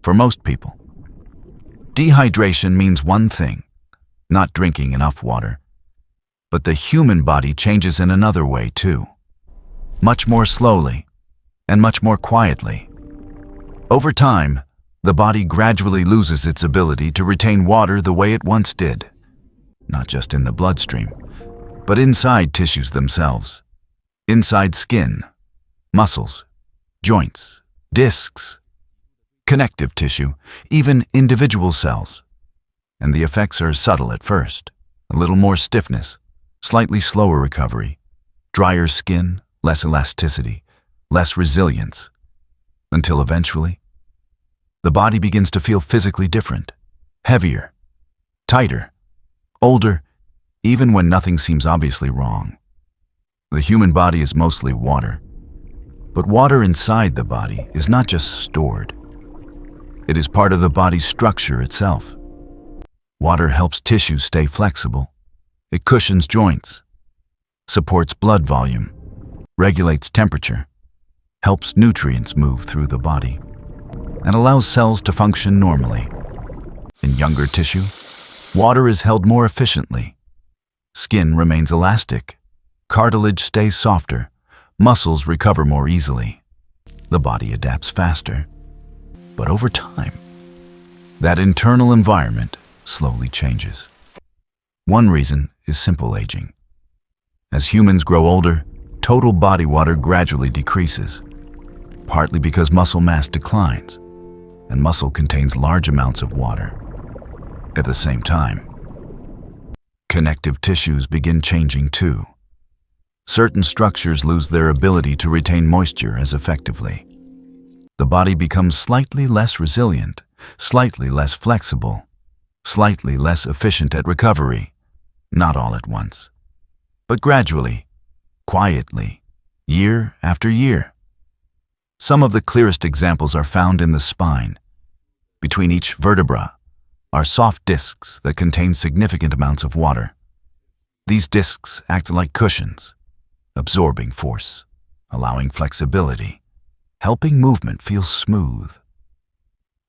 For most people, dehydration means one thing, not drinking enough water. But the human body changes in another way too, much more slowly and much more quietly. Over time, the body gradually loses its ability to retain water the way it once did, not just in the bloodstream, but inside tissues themselves, inside skin, muscles, joints, discs, connective tissue, even individual cells. And the effects are subtle at first: a little more stiffness, slightly slower recovery, drier skin, less elasticity, less resilience, until eventually, the body begins to feel physically different, heavier, tighter, older, even when nothing seems obviously wrong. The human body is mostly water, but water inside the body is not just stored. It is part of the body's structure itself. Water helps tissues stay flexible. It cushions joints, supports blood volume, regulates temperature, helps nutrients move through the body, and allows cells to function normally. In younger tissue, water is held more efficiently. Skin remains elastic, cartilage stays softer, muscles recover more easily. The body adapts faster. But over time, that internal environment slowly changes. One reason is simple aging. As humans grow older, total body water gradually decreases, partly because muscle mass declines, and muscle contains large amounts of water. At the same time, connective tissues begin changing too. Certain structures lose their ability to retain moisture as effectively. The body becomes slightly less resilient, slightly less flexible, slightly less efficient at recovery, not all at once, but gradually, quietly, year after year. Some of the clearest examples are found in the spine. Between each vertebra are soft discs that contain significant amounts of water. These discs act like cushions, absorbing force, allowing flexibility, helping movement feel smooth.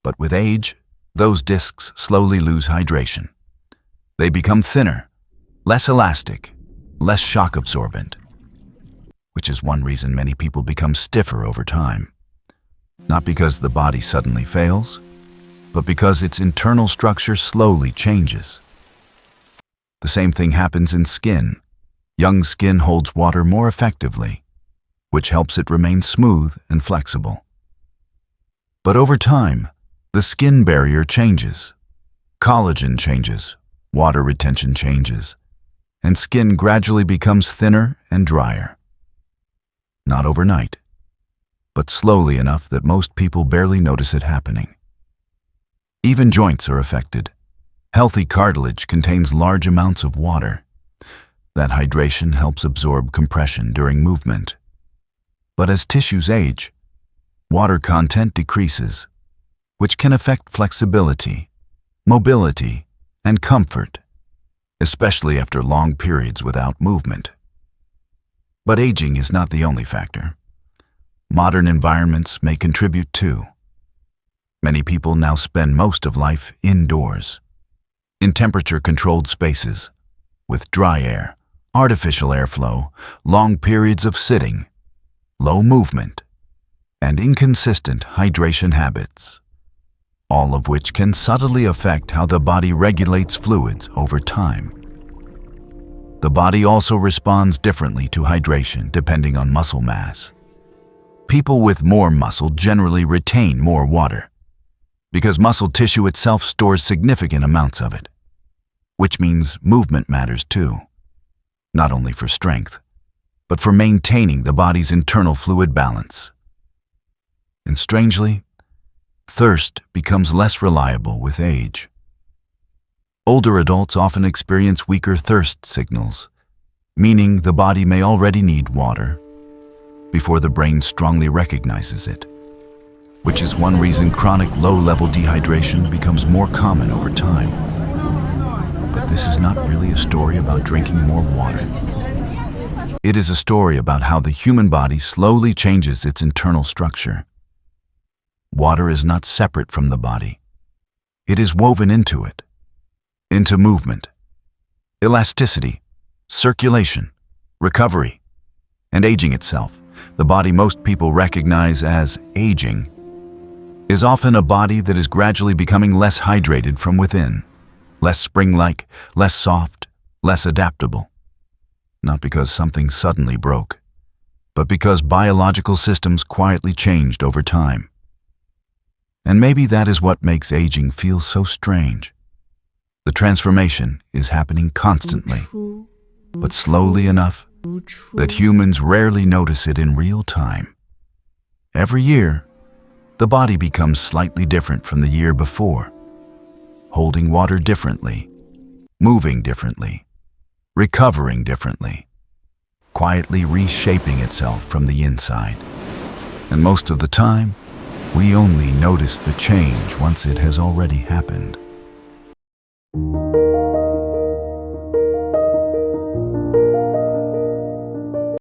But with age, those discs slowly lose hydration. They become thinner, less elastic, less shock absorbent, which is one reason many people become stiffer over time. Not because the body suddenly fails, but because its internal structure slowly changes. The same thing happens in skin. Young skin holds water more effectively, which helps it remain smooth and flexible. But over time, the skin barrier changes. Collagen changes, water retention changes, and skin gradually becomes thinner and drier. Not overnight, but slowly enough that most people barely notice it happening. Even joints are affected. Healthy cartilage contains large amounts of water. That hydration helps absorb compression during movement. But as tissues age, water content decreases, which can affect flexibility, mobility, and comfort, especially after long periods without movement. But aging is not the only factor. Modern environments may contribute too. Many people now spend most of life indoors, in temperature-controlled spaces, with dry air, artificial airflow, long periods of sitting, low movement, and inconsistent hydration habits, all of which can subtly affect how the body regulates fluids over time. The body also responds differently to hydration depending on muscle mass. People with more muscle generally retain more water, because muscle tissue itself stores significant amounts of it, which means movement matters too, not only for strength, but for maintaining the body's internal fluid balance. And strangely, thirst becomes less reliable with age. Older adults often experience weaker thirst signals, meaning the body may already need water before the brain strongly recognizes it, which is one reason chronic low-level dehydration becomes more common over time. But this is not really a story about drinking more water. It is a story about how the human body slowly changes its internal structure. water is not separate from the body. It is woven into it, into movement, elasticity, circulation, recovery, and aging itself. The body most people recognize as aging is often a body that is gradually becoming less hydrated from within, less spring-like, less soft, less adaptable. Not because something suddenly broke, but because biological systems quietly changed over time. And maybe that is what makes aging feel so strange. The transformation is happening constantly, but slowly enough that humans rarely notice it in real time. Every year, the body becomes slightly different from the year before, holding water differently, moving differently, recovering differently, quietly reshaping itself from the inside. And most of the time, we only notice the change once it has already happened.